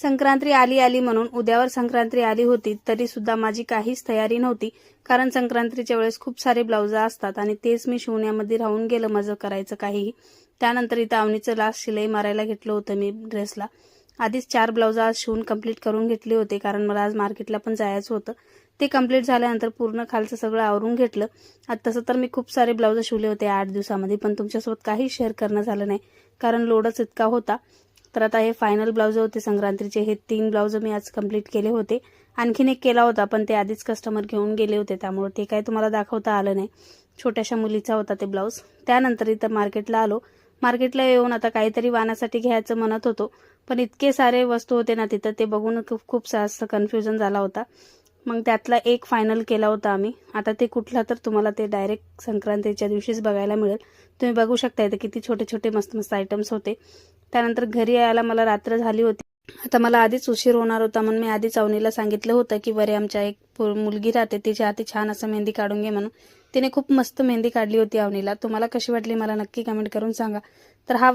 संक्रांती आली आली म्हणून उद्यावर संक्रांती आली होती तरी सुद्धा माझी काहीच तयारी नव्हती, कारण संक्रांतीच्या वेळेस खूप सारे ब्लाउज असतात आणि तेच मी शिवण्यामध्ये राहून गेलं माझं करायचं काहीही. त्यानंतर इथं अवनीचं लास्ट शिलाई मारायला घेतलं होतं मी ड्रेसला. आधीच 4 ब्लाउज आज शिवून कंप्लीट करून घेतले होते, कारण मला आज मार्केटला पण जायचं होतं. ते कंप्लीट झाल्यानंतर पूर्ण खालचं सगळं आवरून घेतलं. तसं तर मी खूप सारे ब्लाउज शिवले होते 8 दिवसामध्ये, पण तुमच्यासोबत काही शेअर करणं झालं नाही कारण लोडच इतका होता. तर आता हे फायनल ब्लाउज होते संक्रांतीचे. हे 3 ब्लाउज मी आज कंप्लीट केले होते. आणखीन एक केला होता पण ते आधीच कस्टमर घेऊन गेले होते, त्यामुळे ते काही तुम्हाला दाखवता आलं नाही. छोट्याशा मुलीचा होता ते ब्लाउज. त्यानंतर इथं मार्केटला आलो. मार्केटला येऊन आता काहीतरी वाणासाठी घ्यायचं म्हणत होतो, पण इतके सारे वस्तू होते ना तिथं, ते बघून खूप जास्त कन्फ्युजन झाला होता. मग त्यातला एक फायनल केला होता आम्ही. आता ते कुठला तर तुम्हाला ते डायरेक्ट संक्रांतीच्या दिवशीच बघायला मिळेल. तुम्ही बघू शकता इथे किती छोटे छोटे मस्त मस्त आयटम्स होते. त्यानंतर घरी यायला मला रात्र झाली होती. आता मला आधीच उशीर होणार होता म्हणून मी आधीच अवनीला सांगितलं होतं की बरे आमच्या एक मुलगी राहते, तिच्या हाती छान असं मेहंदी काढून घे म्हणून. तिने खूप मस्त मेहंदी काढली होती अवनीला. तुम्हाला कशी वाटली मला नक्की कमेंट करून सांगा. तर हा